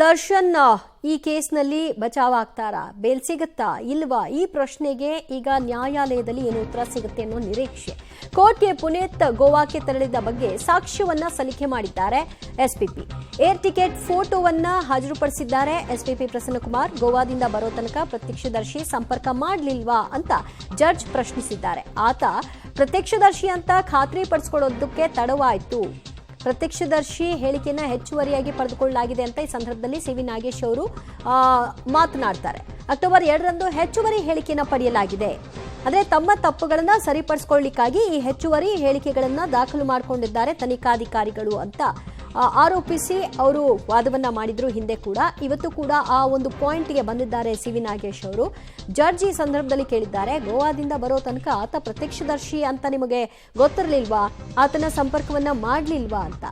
ದರ್ಶನ್ ಈ ಕೇಸ್ನಲ್ಲಿ ಬಚಾವ್ ಆಗ್ತಾರಾ, ಬೇಲ್ ಸಿಗುತ್ತಾ ಇಲ್ವಾ, ಈ ಪ್ರಶ್ನೆಗೆ ಈಗ ನ್ಯಾಯಾಲಯದಲ್ಲಿ ಏನು ಉತ್ತರ ಸಿಗುತ್ತೆ ಅನ್ನೋ ನಿರೀಕ್ಷೆ. ಕೋರ್ಟ್ಗೆ ಪುನೀತ್ ಗೋವಾಕ್ಕೆ ತೆರಳಿದ ಬಗ್ಗೆ ಸಾಕ್ಷ್ಯವನ್ನ ಸಲ್ಲಿಕೆ ಮಾಡಿದ್ದಾರೆ ಎಸ್ಪಿಪಿ. ಏರ್ ಟಿಕೆಟ್ ಫೋಟೋವನ್ನ ಹಾಜರುಪಡಿಸಿದ್ದಾರೆ ಎಸ್ಪಿಪಿ ಪ್ರಸನ್ನಕುಮಾರ್. ಗೋವಾದಿಂದ ಬರೋ ತನಕ ಪ್ರತ್ಯಕ್ಷದರ್ಶಿ ಸಂಪರ್ಕ ಮಾಡಲಿಲ್ವಾ ಅಂತ ಜಡ್ಜ್ ಪ್ರಶ್ನಿಸಿದ್ದಾರೆ. ಆತ ಪ್ರತ್ಯಕ್ಷದರ್ಶಿ ಅಂತ ಖಾತ್ರಿ ಪಡಿಸಿಕೊಳ್ಳೋದಕ್ಕೆ ತಡವಾಯಿತು. ಪ್ರತ್ಯಕ್ಷದರ್ಶಿ ಹೇಳಿಕೆಯನ್ನು ಹೆಚ್ಚುವರಿಯಾಗಿ ಪಡೆದುಕೊಳ್ಳಲಾಗಿದೆ ಅಂತ ಈ ಸಂದರ್ಭದಲ್ಲಿ ಸಿವಿ ನಾಗೇಶ್ ಅವರು ಮಾತನಾಡ್ತಾರೆ. ಅಕ್ಟೋಬರ್ 2ರಂದು ಹೆಚ್ಚುವರಿ ಹೇಳಿಕೆಯನ್ನು ಪಡೆಯಲಾಗಿದೆ. ಅಂದರೆ ತಮ್ಮ ತಪ್ಪುಗಳನ್ನು ಸರಿಪಡಿಸಿಕೊಳ್ಳಲಿಕ್ಕಾಗಿ ಈ ಹೆಚ್ಚುವರಿ ಹೇಳಿಕೆಗಳನ್ನು ದಾಖಲು ಮಾಡಿಕೊಂಡಿದ್ದಾರೆ ತನಿಖಾಧಿಕಾರಿಗಳು ಅಂತ ಆರೋಪಿಸಿ ಅವರು ವಾದವನ್ನ ಮಾಡಿದ್ರು ಹಿಂದೆ ಕೂಡ. ಇವತ್ತು ಕೂಡ ಆ ಒಂದು ಪಾಯಿಂಟ್ಗೆ ಬಂದಿದ್ದಾರೆ ಸಿವಿ ನಾಗೇಶ್ ಅವರು. ಜಡ್ಜ್ ಈ ಸಂದರ್ಭದಲ್ಲಿ ಕೇಳಿದ್ದಾರೆ, ಗೋವಾದಿಂದ ಬರೋ ತನಕ ಆತ ಪ್ರತ್ಯಕ್ಷದರ್ಶಿ ಅಂತ ನಿಮಗೆ ಗೊತ್ತಿರಲಿಲ್ವಾ, ಆತನ ಸಂಪರ್ಕವನ್ನ ಮಾಡಲಿಲ್ವಾ ಅಂತ.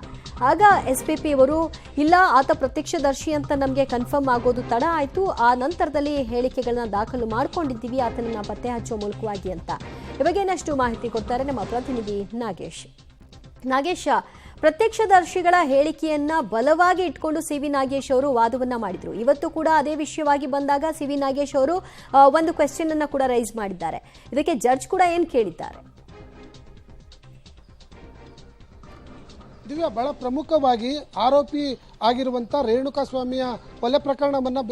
ಆಗ ಎಸ್ಪಿಪಿ ಅವರು ಇಲ್ಲ, ಆತ ಪ್ರತ್ಯಕ್ಷದರ್ಶಿ ಅಂತ ನಮಗೆ ಕನ್ಫರ್ಮ್ ಆಗೋದು ತಡ ಆಯಿತು, ಆ ನಂತರದಲ್ಲಿ ಹೇಳಿಕೆಗಳನ್ನ ದಾಖಲು ಮಾಡ್ಕೊಂಡಿದ್ದೀವಿ ಆತನನ್ನ ಪತ್ತೆ ಹಚ್ಚುವ ಮೂಲಕವಾಗಿ ಅಂತ. ಈ ಬಗ್ಗೆ ಇನ್ನಷ್ಟು ಮಾಹಿತಿ ಕೊಡ್ತಾರೆ ನಮ್ಮ ಪ್ರತಿನಿಧಿ ನಾಗೇಶ್. ನಾಗೇಶ್, ಪ್ರತ್ಯಕ್ಷದರ್ಶಿಗಳ ಹೇಳಿಕೆಯನ್ನ ಬಲವಾಗಿ ಇಟ್ಕೊಂಡು ಸಿವಿ ನಾಗೇಶ್ ಅವರು ವಾದವನ್ನ ಮಾಡಿದ್ರು. ಇವತ್ತು ಕೂಡ ಅದೇ ವಿಷಯವಾಗಿ ಬಂದಾಗ ಸಿವಿ ನಾಗೇಶ್ ಅವರು ಒಂದು ಕ್ವೆಶ್ಚನ್ ಅನ್ನ ಕೂಡ ರೈಸ್ ಮಾಡಿದ್ದಾರೆ. ಇದಕ್ಕೆ ಜಡ್ಜ್ ಕೂಡ ಏನ್ ಕೇಳಿದ್ದಾರೆ? ದಿವ್ಯಾ, ಬಹಳ ಪ್ರಮುಖವಾಗಿ ಆರೋಪಿ ಆಗಿರುವಂಥ ರೇಣುಕಾಸ್ವಾಮಿಯ ಕೊಲೆ ಪ್ರಕರಣವನ್ನು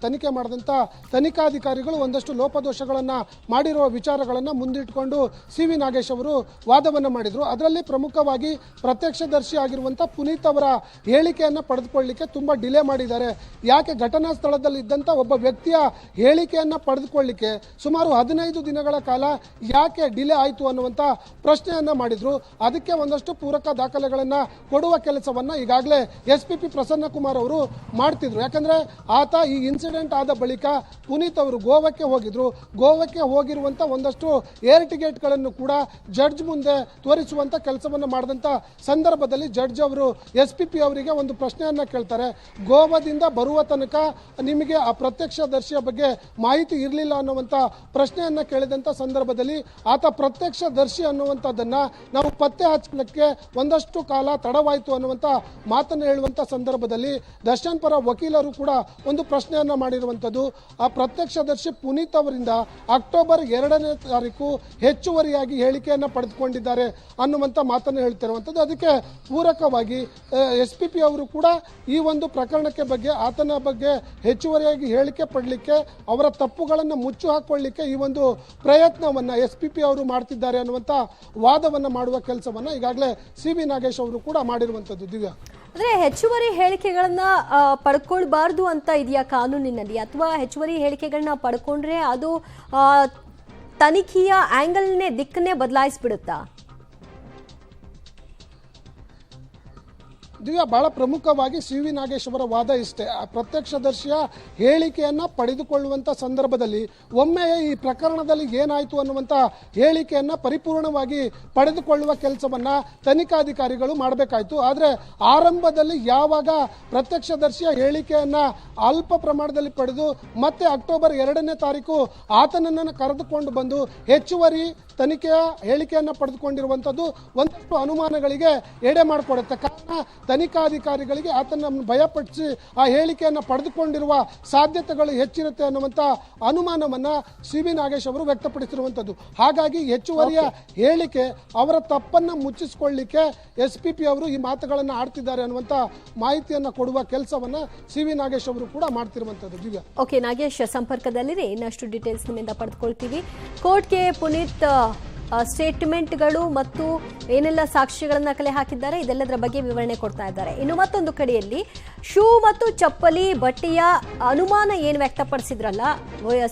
ತನಿಖೆ ಮಾಡಿದಂಥ ತನಿಖಾಧಿಕಾರಿಗಳು ಒಂದಷ್ಟು ಲೋಪದೋಷಗಳನ್ನು ಮಾಡಿರುವ ವಿಚಾರಗಳನ್ನು ಮುಂದಿಟ್ಟುಕೊಂಡು ಸಿವಿ ನಾಗೇಶ್ ಅವರು ವಾದವನ್ನು ಮಾಡಿದರು. ಅದರಲ್ಲಿ ಪ್ರಮುಖವಾಗಿ ಪ್ರತ್ಯಕ್ಷದರ್ಶಿ ಆಗಿರುವಂಥ ಪುನೀತ್ ಅವರ ಹೇಳಿಕೆಯನ್ನು ಪಡೆದುಕೊಳ್ಳಲಿಕ್ಕೆ ತುಂಬ ಡಿಲೇ ಮಾಡಿದ್ದಾರೆ. ಯಾಕೆ ಘಟನಾ ಸ್ಥಳದಲ್ಲಿ ಇದ್ದಂಥ ಒಬ್ಬ ವ್ಯಕ್ತಿಯ ಹೇಳಿಕೆಯನ್ನು ಪಡೆದುಕೊಳ್ಳಲಿಕ್ಕೆ ಸುಮಾರು 15 ದಿನಗಳ ಕಾಲ ಯಾಕೆ ಡಿಲೇ ಆಯಿತು ಅನ್ನುವಂಥ ಪ್ರಶ್ನೆಯನ್ನು ಮಾಡಿದರು. ಅದಕ್ಕೆ ಒಂದಷ್ಟು ಪೂರಕ ದಾಖಲೆಗಳನ್ನು ಕೊಡುವ ಕೆಲಸವನ್ನು ಈಗಾಗಲೇ ಎಸ್ಪಿಪಿ ಪ್ರಸನ್ನಕುಮಾರ್ ಅವರು ಮಾಡ್ತಿದ್ರು. ಯಾಕಂದ್ರೆ ಆತ ಈ ಇನ್ಸಿಡೆಂಟ್ ಆದ ಬಳಿಕ ಪುನೀತ್ ಅವರು ಗೋವಾಕ್ಕೆ ಹೋಗಿದ್ರು. ಗೋವಾಕ್ಕೆ ಹೋಗಿರುವಂತ ಒಂದಷ್ಟು ಏರ್ ಟಿಕೆಟ್ಗಳನ್ನು ಕೂಡ ಜಡ್ಜ್ ಮುಂದೆ ತೋರಿಸುವಂತ ಕೆಲಸವನ್ನು ಮಾಡಿದಂತ ಸಂದರ್ಭದಲ್ಲಿ ಜಡ್ಜ್ ಅವರು ಎಸ್ಪಿಪಿ ಅವರಿಗೆ ಒಂದು ಪ್ರಶ್ನೆಯನ್ನ ಕೇಳ್ತಾರೆ. ಗೋವಾದಿಂದ ಬರುವ ತನಕ ನಿಮಗೆ ಆ ಪ್ರತ್ಯಕ್ಷದರ್ಶಿಯ ಬಗ್ಗೆ ಮಾಹಿತಿ ಇರಲಿಲ್ಲ ಅನ್ನುವಂತ ಪ್ರಶ್ನೆಯನ್ನ ಕೇಳಿದಂತ ಸಂದರ್ಭದಲ್ಲಿ ಆತ ಪ್ರತ್ಯಕ್ಷದರ್ಶಿ ಅನ್ನುವಂಥದ್ದನ್ನ ನಾವು ಪತ್ತೆ ಹಚ್ಚಲಿಕ್ಕೆ ಒಂದಷ್ಟು ಕಾಲ ತಡವಾಯಿತು ಅನ್ನುವಂತ ಮಾತನ್ನು ಹೇಳುವಂತ ಸಂದರ್ಭದಲ್ಲಿ ದರ್ಶನ್ ಪರ ವಕೀಲರು ಕೂಡ ಒಂದು ಪ್ರಶ್ನೆಯನ್ನ ಮಾಡಿರುವಂತದ್ದು. ಆ ಪ್ರತ್ಯಕ್ಷದರ್ಶಿ ಪುನೀತ್ ಅವರಿಂದ ಅಕ್ಟೋಬರ್ 2ನೇ ತಾರೀಕು ಹೆಚ್ಚುವರಿಯಾಗಿ ಹೇಳಿಕೆಯನ್ನು ಪಡೆದುಕೊಂಡಿದ್ದಾರೆ ಅನ್ನುವಂತ ಮಾತನ್ನು ಹೇಳ್ತಿರುವಂತದ್ದು. ಅದಕ್ಕೆ ಪೂರಕವಾಗಿ ಎಸ್ಪಿಪಿ ಅವರು ಕೂಡ ಈ ಒಂದು ಪ್ರಕರಣಕ್ಕೆ ಬಗ್ಗೆ ಆತನ ಬಗ್ಗೆ ಹೆಚ್ಚುವರಿಯಾಗಿ ಹೇಳಿಕೆ ಪಡಲಿಕ್ಕೆ ಅವರ ತಪ್ಪುಗಳನ್ನು ಮುಚ್ಚು ಹಾಕೊಳ್ಳಿಕ್ಕೆ ಈ ಒಂದು ಪ್ರಯತ್ನವನ್ನ ಎಸ್ಪಿಪಿ ಅವರು ಮಾಡ್ತಿದ್ದಾರೆ ಅನ್ನುವಂತ ವಾದವನ್ನ ಮಾಡುವ ಕೆಲಸವನ್ನ ಈಗಾಗಲೇ ಸಿವಿ ನಾಗೇಶ್ ಅವರು ಕೂಡ ಮಾಡಿರುವಂತದ್ದು. ದಿವ್ಯಾ, ಅಂದ್ರೆ ಹೆಚ್ಚುವರಿ ಹೇಳಿಕೆಗಳನ್ನ ಪಡ್ಕೊಳ್ಬಾರ್ದು ಅಂತ ಇದೆಯಾ ಕಾನೂನಿನಲ್ಲಿ, ಅಥವಾ ಹೆಚ್ಚುವರಿ ಹೇಳಿಕೆಗಳನ್ನ ಪಡ್ಕೊಂಡ್ರೆ ಅದು ತನಿಖೆಯ ಆಂಗಲ್ನೇ ದಿಕ್ಕನ್ನೇ ಬದಲಾಯಿಸ್ಬಿಡುತ್ತಾ? ದಿವ್ಯಾ, ಬಹಳ ಪ್ರಮುಖವಾಗಿ ಸಿವಿ ನಾಗೇಶ್ ಅವರ ವಾದ ಇಷ್ಟೇ. ಆ ಪ್ರತ್ಯಕ್ಷದರ್ಶಿಯ ಹೇಳಿಕೆಯನ್ನ ಪಡೆದುಕೊಳ್ಳುವಂತ ಸಂದರ್ಭದಲ್ಲಿ ಒಮ್ಮೆ ಈ ಪ್ರಕರಣದಲ್ಲಿ ಏನಾಯಿತು ಅನ್ನುವಂತ ಹೇಳಿಕೆಯನ್ನ ಪರಿಪೂರ್ಣವಾಗಿ ಪಡೆದುಕೊಳ್ಳುವ ಕೆಲಸವನ್ನ ತನಿಖಾಧಿಕಾರಿಗಳು ಮಾಡಬೇಕಾಯಿತು. ಆದರೆ ಆರಂಭದಲ್ಲಿ ಯಾವಾಗ ಪ್ರತ್ಯಕ್ಷದರ್ಶಿಯ ಹೇಳಿಕೆಯನ್ನ ಅಲ್ಪ ಪ್ರಮಾಣದಲ್ಲಿ ಪಡೆದು ಮತ್ತೆ ಅಕ್ಟೋಬರ್ 2ನೇ ತಾರೀಕು ಆತನನ್ನು ಕರೆದುಕೊಂಡು ಬಂದು ಹೆಚ್ಚುವರಿ ತನಿಖೆಯ ಹೇಳಿಕೆಯನ್ನು ಪಡೆದುಕೊಂಡಿರುವಂಥದ್ದು ಒಂದಷ್ಟು ಅನುಮಾನಗಳಿಗೆ ಎಡೆ ಮಾಡಿಕೊಡುತ್ತೆ. ಕಾರಣ ತನಿಖಾಧಿಕಾರಿಗಳಿಗೆ ಆತನನ್ನು ಭಯಪಡಿಸಿ ಆ ಹೇಳಿಕೆಯನ್ನು ಪಡೆದುಕೊಂಡಿರುವ ಸಾಧ್ಯತೆಗಳು ಹೆಚ್ಚಿರುತ್ತೆ ಅನ್ನುವಂಥ ಅನುಮಾನವನ್ನ ಸಿವಿ ನಾಗೇಶ್ ಅವರು ವ್ಯಕ್ತಪಡಿಸಿರುವಂಥದ್ದು. ಹಾಗಾಗಿ ಹೆಚ್ಚುವರಿಯ ಹೇಳಿಕೆ ಅವರ ತಪ್ಪನ್ನು ಮುಚ್ಚಿಸಿಕೊಳ್ಳಲಿಕ್ಕೆ ಎಸ್ಪಿಪಿ ಅವರು ಈ ಮಾತುಗಳನ್ನು ಆಡ್ತಿದ್ದಾರೆ ಅನ್ನುವಂಥ ಮಾಹಿತಿಯನ್ನು ಕೊಡುವ ಕೆಲಸವನ್ನ ಸಿವಿ ನಾಗೇಶ್ ಅವರು ಕೂಡ ಮಾಡ್ತಿರುವಂಥದ್ದು. ದಿವ್ಯಾ, ಓಕೆ ನಾಗೇಶ್, ಸಂಪರ್ಕದಲ್ಲಿರಿ, ಇನ್ನಷ್ಟು ಡೀಟೇಲ್ಸ್ ನಿಮ್ಮಿಂದ ಪಡೆದುಕೊಳ್ತೀವಿ. ಕೋರ್ಟ್ಗೆ ಪುನೀತ್ ಸ್ಟೇಟ್ಮೆಂಟ್ಗಳು ಮತ್ತು ಏನೆಲ್ಲ ಸಾಕ್ಷ್ಯಗಳನ್ನ ಕಲೆ ಹಾಕಿದ್ದಾರೆ ಇದೆಲ್ಲದರ ಬಗ್ಗೆ ವಿವರಣೆ ಕೊಡ್ತಾ ಇದ್ದಾರೆ. ಇನ್ನು ಮತ್ತೊಂದು ಕಡೆಯಲ್ಲಿ ಶೂ ಮತ್ತು ಚಪ್ಪಲಿ ಬಟ್ಟೆಯ ಅನುಮಾನ ಏನು ವ್ಯಕ್ತಪಡಿಸಿದ್ರಲ್ಲ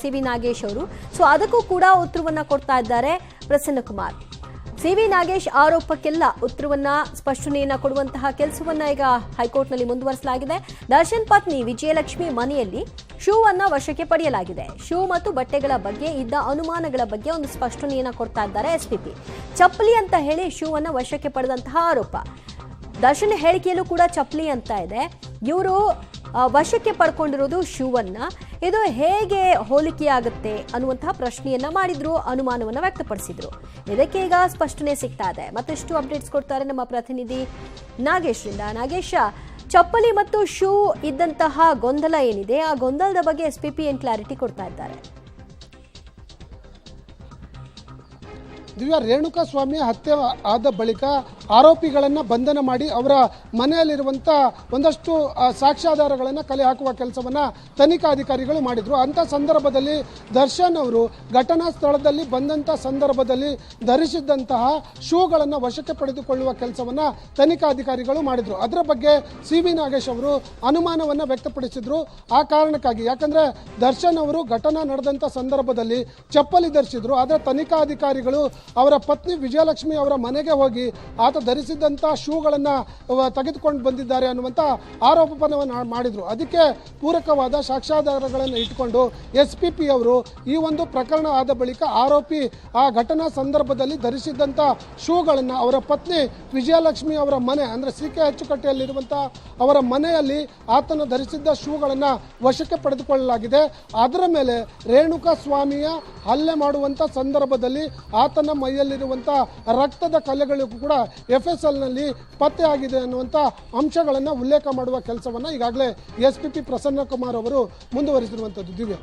ಸಿವಿ ನಾಗೇಶ್ ಅವರು, ಸೊ ಅದಕ್ಕೂ ಕೂಡ ಉತ್ತರವನ್ನ ಕೊಡ್ತಾ ಇದ್ದಾರೆ ಪ್ರಸನ್ನಕುಮಾರ್. ಸಿವಿ ನಾಗೇಶ್ ಆರೋಪಕ್ಕೆಲ್ಲ ಉತ್ತರವನ್ನ ಸ್ಪಷ್ಟನೆಯನ್ನ ಕೊಡುವಂತಹ ಕೆಲಸವನ್ನ ಈಗ ಹೈಕೋರ್ಟ್ನಲ್ಲಿ ಮುಂದುವರಿಸಲಾಗಿದೆ. ದರ್ಶನ್ ಪತ್ನಿ ವಿಜಯಲಕ್ಷ್ಮಿ ಮನೆಯಲ್ಲಿ ಶೂ ಅನ್ನ ವಶಕ್ಕೆ ಪಡೆಯಲಾಗಿದೆ. ಶೂ ಮತ್ತು ಬಟ್ಟೆಗಳ ಬಗ್ಗೆ ಇದ್ದ ಅನುಮಾನಗಳ ಬಗ್ಗೆ ಒಂದು ಸ್ಪಷ್ಟನೆಯನ್ನ ಕೊಡ್ತಾ ಇದ್ದಾರೆ ಎಸ್ಪಿಪಿ. ಚಪ್ಪಲಿ ಅಂತ ಹೇಳಿ ಶೂ ಅನ್ನ ವಶಕ್ಕೆ ಪಡೆದಂತಹ ಆರೋಪ. ದರ್ಶನ್ ಹೇಳಿಕೆಯಲ್ಲೂ ಕೂಡ ಚಪ್ಪಲಿ ಅಂತ ಇದೆ. ಇವರು ವಶಕ್ಕೆ ಪಡ್ಕೊಂಡಿರೋದು ಶೂ ಅನ್ನ. ಇದು ಹೇಗೆ ಹೋಲಿಕೆಯಾಗುತ್ತೆ ಅನ್ನುವಂತಹ ಪ್ರಶ್ನೆಯನ್ನ ಮಾಡಿದ್ರು, ಅನುಮಾನವನ್ನ ವ್ಯಕ್ತಪಡಿಸಿದ್ರು. ಇದಕ್ಕೆ ಈಗ ಸ್ಪಷ್ಟನೆ ಸಿಗ್ತಾ ಇದೆ. ಮತ್ತಷ್ಟು ಅಪ್ಡೇಟ್ಸ್ ಕೊಡ್ತಾರೆ ನಮ್ಮ ಪ್ರತಿನಿಧಿ ನಾಗೇಶ್ರಿಂದ. ನಾಗೇಶ, ಚಪ್ಪಲಿ ಮತ್ತು ಶೂ ಇದ್ದಂತಹ ಗೊಂದಲ ಏನಿದೆ, ಆ ಗೊಂದಲದ ಬಗ್ಗೆ ಎಸ್ಪಿಪಿ ಏನ್ ಕ್ಲಾರಿಟಿ ಕೊಡ್ತಾ ಇದ್ದಾರೆ? ದಿವ್ಯಾ, ರೇಣುಕಾ ಸ್ವಾಮಿ ಹತ್ಯೆ ಆದ ಬಳಿಕ ಆರೋಪಿಗಳನ್ನು ಬಂಧನ ಮಾಡಿ ಅವರ ಮನೆಯಲ್ಲಿರುವಂಥ ಒಂದಷ್ಟು ಸಾಕ್ಷ್ಯಾಧಾರಗಳನ್ನು ಕಲೆ ಹಾಕುವ ಕೆಲಸವನ್ನು ತನಿಖಾಧಿಕಾರಿಗಳು ಮಾಡಿದರು. ಅಂಥ ಸಂದರ್ಭದಲ್ಲಿ ದರ್ಶನ್ ಅವರು ಘಟನಾ ಸ್ಥಳದಲ್ಲಿ ಬಂದಂಥ ಸಂದರ್ಭದಲ್ಲಿ ಧರಿಸಿದ್ದಂತಹ ಶೂಗಳನ್ನು ವಶಕ್ಕೆ ಪಡೆದುಕೊಳ್ಳುವ ಕೆಲಸವನ್ನು ತನಿಖಾಧಿಕಾರಿಗಳು ಮಾಡಿದರು. ಅದರ ಬಗ್ಗೆ ಸಿ.ವಿ. ನಾಗೇಶ್ ಅವರು ಅನುಮಾನವನ್ನು ವ್ಯಕ್ತಪಡಿಸಿದರು. ಆ ಕಾರಣಕ್ಕಾಗಿ, ಯಾಕಂದರೆ ದರ್ಶನ್ ಅವರು ಘಟನಾ ನಡೆದಂಥ ಸಂದರ್ಭದಲ್ಲಿ ಚಪ್ಪಲಿ ಧರಿಸಿದ್ರು. ಆದರೆ ತನಿಖಾಧಿಕಾರಿಗಳು ಅವರ ಪತ್ನಿ ವಿಜಯಲಕ್ಷ್ಮಿ ಅವರ ಮನೆಗೆ ಹೋಗಿ ಆತ ಧರಿಸಿದ್ದಂಥ ಶೂಗಳನ್ನು ತೆಗೆದುಕೊಂಡು ಬಂದಿದ್ದಾರೆ ಅನ್ನುವಂಥ ಆರೋಪವನ್ನು ಮಾಡಿದರು. ಅದಕ್ಕೆ ಪೂರಕವಾದ ಸಾಕ್ಷ್ಯಾಧಾರಗಳನ್ನು ಇಟ್ಟುಕೊಂಡು ಎಸ್ಪಿಪಿ ಅವರು ಈ ಒಂದು ಪ್ರಕರಣ ಆದ ಬಳಿಕ ಆರೋಪಿ ಆ ಘಟನಾ ಸಂದರ್ಭದಲ್ಲಿ ಧರಿಸಿದ್ದಂಥ ಶೂಗಳನ್ನು ಅವರ ಪತ್ನಿ ವಿಜಯಲಕ್ಷ್ಮಿ ಅವರ ಮನೆ ಅಂದರೆ ಸಿ.ಕೆ. ಅಚ್ಚುಕಟ್ಟೆಯಲ್ಲಿರುವಂಥ ಅವರ ಮನೆಯಲ್ಲಿ ಆತನ ಧರಿಸಿದ್ದ ಶೂಗಳನ್ನು ವಶಕ್ಕೆ ಪಡೆದುಕೊಳ್ಳಲಾಗಿದೆ. ಅದರ ಮೇಲೆ ರೇಣುಕಾ ಸ್ವಾಮಿಯ ಹಲ್ಲೆ ಮಾಡುವಂಥ ಸಂದರ್ಭದಲ್ಲಿ ಆತನ ಮೈಯಲ್ಲಿರುವಂಥ ರಕ್ತದ ಕಲೆಗಳು ಕೂಡ FSLನಲ್ಲಿ ಪತ್ತೆ ಆಗಿದೆ ಅನ್ನುವಂಥ ಅಂಶಗಳನ್ನು ಉಲ್ಲೇಖ ಮಾಡುವ ಕೆಲಸವನ್ನು ಈಗಾಗಲೇ ಎಸ್ಪಿಪಿ ಪ್ರಸನ್ನ ಕುಮಾರ್ ಅವರು ಮುಂದುವರಿಸಿರುವಂಥದ್ದು. ದಿವ್ಯ,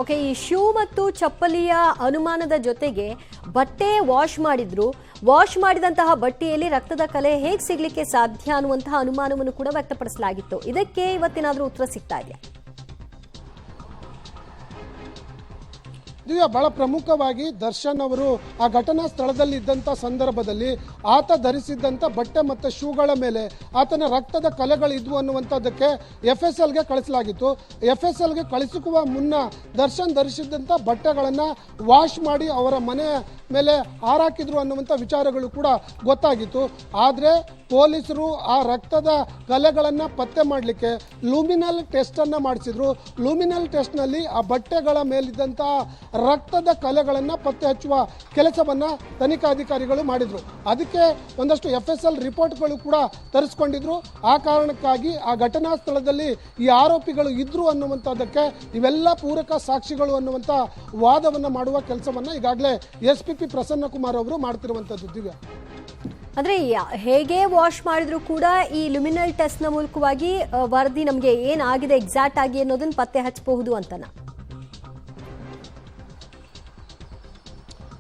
ಓಕೆ, ಈ ಶೂ ಮತ್ತು ಚಪ್ಪಲಿಯ ಅನುಮಾನದ ಜೊತೆಗೆ ಬಟ್ಟೆ ವಾಶ್ ಮಾಡಿದಂತಹ ಬಟ್ಟೆಯಲ್ಲಿ ರಕ್ತದ ಕಲೆ ಹೇಗೆ ಸಿಗ್ಲಿಕ್ಕೆ ಸಾಧ್ಯ ಅನ್ನುವಂತಹ ಅನುಮಾನವನ್ನು ಕೂಡ ವ್ಯಕ್ತಪಡಿಸಲಾಗಿತ್ತು. ಇದಕ್ಕೆ ಇವತ್ತೇನಾದರೂ ಉತ್ತರ ಸಿಗ್ತಾ ಇದೆಯಾ? ದಿವ್ಯ, ಬಹಳ ಪ್ರಮುಖವಾಗಿ ದರ್ಶನ್ ಅವರು ಆ ಘಟನಾ ಸ್ಥಳದಲ್ಲಿ ಇದ್ದಂಥ ಸಂದರ್ಭದಲ್ಲಿ ಆತ ಧರಿಸಿದ್ದಂಥ ಬಟ್ಟೆ ಮತ್ತು ಶೂಗಳ ಮೇಲೆ ಆತನ ರಕ್ತದ ಕಲೆಗಳಿದ್ವು ಅನ್ನುವಂಥದ್ದಕ್ಕೆ FSLಗೆ ಕಳಿಸಲಾಗಿತ್ತು. FSLಗೆ ಕಳಿಸುವ ಮುನ್ನ ದರ್ಶನ್ ಧರಿಸಿದ್ದಂಥ ಬಟ್ಟೆಗಳನ್ನು ವಾಶ್ ಮಾಡಿ ಅವರ ಮನೆಯ ಮೇಲೆ ಹಾರಾಕಿದ್ರು ಅನ್ನುವಂಥ ವಿಚಾರಗಳು ಕೂಡ ಗೊತ್ತಾಗಿತ್ತು. ಆದರೆ ಪೊಲೀಸರು ಆ ರಕ್ತದ ಕಲೆಗಳನ್ನು ಪತ್ತೆ ಮಾಡಲಿಕ್ಕೆ ಲೂಮಿನಲ್ ಟೆಸ್ಟನ್ನು ಮಾಡಿಸಿದ್ರು. ಲೂಮಿನಲ್ ಟೆಸ್ಟ್ನಲ್ಲಿ ಆ ಬಟ್ಟೆಗಳ ಮೇಲಿದ್ದಂತಹ ರಕ್ತದ ಕಲೆಗಳನ್ನು ಪತ್ತೆ ಹಚ್ಚುವ ಕೆಲಸವನ್ನು ತನಿಖಾಧಿಕಾರಿಗಳು ಮಾಡಿದರು. ಅದಕ್ಕೆ ಒಂದಷ್ಟು FSL ರಿಪೋರ್ಟ್ಗಳು ಕೂಡ ತರಿಸ್ಕೊಂಡಿದ್ರು. ಆ ಕಾರಣಕ್ಕಾಗಿ ಆ ಘಟನಾ ಸ್ಥಳದಲ್ಲಿ ಈ ಆರೋಪಿಗಳು ಇದ್ರು ಅನ್ನುವಂಥದ್ದಕ್ಕೆ ಇವೆಲ್ಲ ಪೂರಕ ಸಾಕ್ಷಿಗಳು ಅನ್ನುವಂಥ ವಾದವನ್ನು ಮಾಡುವ ಕೆಲಸವನ್ನು ಈಗಾಗಲೇ SPP ಪ್ರಸನ್ನ ಕುಮಾರ್ ಅವರು ಮಾಡ್ತಿರುವಂಥದ್ದು. ದಿವ್ಯ, ಅಂದ್ರೆ ಹೇಗೆ ವಾಶ್ ಮಾಡಿದ್ರು ಕೂಡ ಈ ಲುಮಿನಲ್ ಟೆಸ್ಟ್ ನ ಮೂಲಕವಾಗಿ ವರದಿ ನಮಗೆ ಏನಾಗಿದೆ ಎಕ್ಸಾಕ್ಟ್ ಆಗಿ ಅನ್ನೋದನ್ನ ಪತ್ತೆ ಹಚ್ಚಬಹುದು ಅಂತನಾ?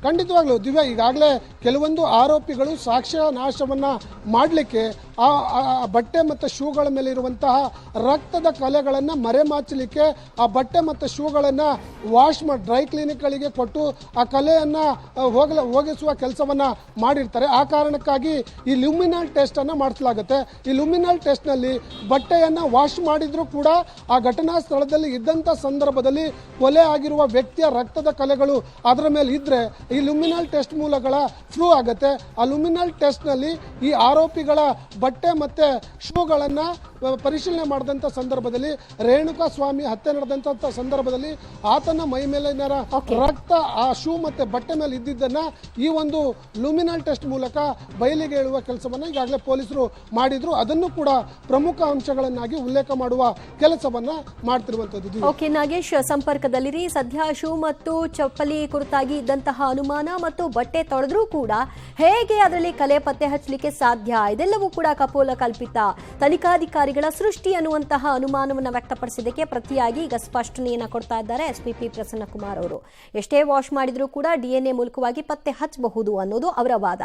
ಖಂಡಿತವಾಗ್ಲೂ ದಿವ್ಯ, ಈಗಾಗಲೇ ಕೆಲವೊಂದು ಆರೋಪಿಗಳು ಸಾಕ್ಷ್ಯ ನಾಶವನ್ನು ಮಾಡಲಿಕ್ಕೆ ಆ ಬಟ್ಟೆ ಮತ್ತು ಶೂಗಳ ಮೇಲೆ ಇರುವಂತಹ ರಕ್ತದ ಕಲೆಗಳನ್ನು ಮರೆಮಾಚಲಿಕ್ಕೆ ಆ ಬಟ್ಟೆ ಮತ್ತು ಶೂಗಳನ್ನು ವಾಶ್ ಮಾಡಿ ಡ್ರೈ ಕ್ಲಿನಿಕ್ಗಳಿಗೆ ಕೊಟ್ಟು ಆ ಕಲೆಯನ್ನು ಹೋಗಿಸುವ ಕೆಲಸವನ್ನು ಮಾಡಿರ್ತಾರೆ. ಆ ಕಾರಣಕ್ಕಾಗಿ ಈ ಲುಮಿನಲ್ ಟೆಸ್ಟನ್ನು ಮಾಡಿಸಲಾಗುತ್ತೆ. ಈ ಲುಮಿನಲ್ ಟೆಸ್ಟ್ನಲ್ಲಿ ಬಟ್ಟೆಯನ್ನು ವಾಶ್ ಮಾಡಿದರೂ ಕೂಡ ಆ ಘಟನಾ ಸ್ಥಳದಲ್ಲಿ ಇದ್ದಂಥ ಸಂದರ್ಭದಲ್ಲಿ ಕೊಲೆ ಆಗಿರುವ ವ್ಯಕ್ತಿಯ ರಕ್ತದ ಕಲೆಗಳು ಅದರ ಮೇಲೆ ಇದ್ದರೆ ಈ ಲುಮಿನಲ್ ಟೆಸ್ಟ್ ಮೂಲಗಳ ಫ್ಲೂ ಆಗುತ್ತೆ. ಆ ಲುಮಿನಲ್ ಟೆಸ್ಟ್ನಲ್ಲಿ ಈ ಆರೋಪಿಗಳ ಬಟ್ಟೆ ಮತ್ತು ಶೂಗಳನ್ನು ಪರಿಶೀಲನೆ ಮಾಡಿದಂಥ ಸಂದರ್ಭದಲ್ಲಿ ರೇಣುಕಾ ಸ್ವಾಮಿ ಹತ್ಯೆ ನಡೆದಂಥ ಸಂದರ್ಭದಲ್ಲಿ ಆತನ ಮೈ ಮೇಲಿನ ರಕ್ತ ಆ ಶೂ ಮತ್ತು ಬಟ್ಟೆ ಮೇಲೆ ಇದ್ದಿದ್ದನ್ನು ಈ ಒಂದು ಲುಮಿನಲ್ ಟೆಸ್ಟ್ ಮೂಲಕ ಬಯಲಿಗೆ ಹೇಳುವ ಕೆಲಸವನ್ನು ಈಗಾಗಲೇ ಪೊಲೀಸರು ಮಾಡಿದ್ರು. ಅದನ್ನು ಕೂಡ ಪ್ರಮುಖ ಅಂಶಗಳನ್ನಾಗಿ ಉಲ್ಲೇಖ ಮಾಡುವ ಕೆಲಸವನ್ನು ಮಾಡ್ತಿರುವಂಥದ್ದು. ಓಕೆ ನಾಗೇಶ್, ಸಂಪರ್ಕದಲ್ಲಿರಿ. ಸದ್ಯ ಶೂ ಮತ್ತು ಚಪ್ಪಲಿ ಕುರಿತಾಗಿ ಇದ್ದಂತಹ ಅನುಮಾನ ಮತ್ತು ಬಟ್ಟೆ ತೊಳೆದ್ರೂ ಕೂಡ ಹೇಗೆ ಅದರಲ್ಲಿ ಕಲೆ ಪತ್ತೆ ಹಚ್ಚಲಿಕ್ಕೆ ಸಾಧ್ಯ, ಇದೆಲ್ಲವೂ ಕೂಡ ಕಪೋಲ ಕಲ್ಪಿತ, ತನಿಖಾಧಿಕಾರಿಗಳ ಸೃಷ್ಟಿ ಅನ್ನುವಂತಹ ಅನುಮಾನವನ್ನು ವ್ಯಕ್ತಪಡಿಸಿದ್ದಕ್ಕೆ ಪ್ರತಿಯಾಗಿ ಈಗ ಸ್ಪಷ್ಟನೆಯನ್ನು ಕೊಡ್ತಾ ಇದ್ದಾರೆ SPP ಪ್ರಸನ್ನ ಕುಮಾರ್ ಅವರು. ಎಷ್ಟೇ ವಾಶ್ ಮಾಡಿದ್ರೂ ಕೂಡ DNA ಮೂಲಕವಾಗಿ ಪತ್ತೆ ಹಚ್ಚಬಹುದು ಅನ್ನೋದು ಅವರ ವಾದ.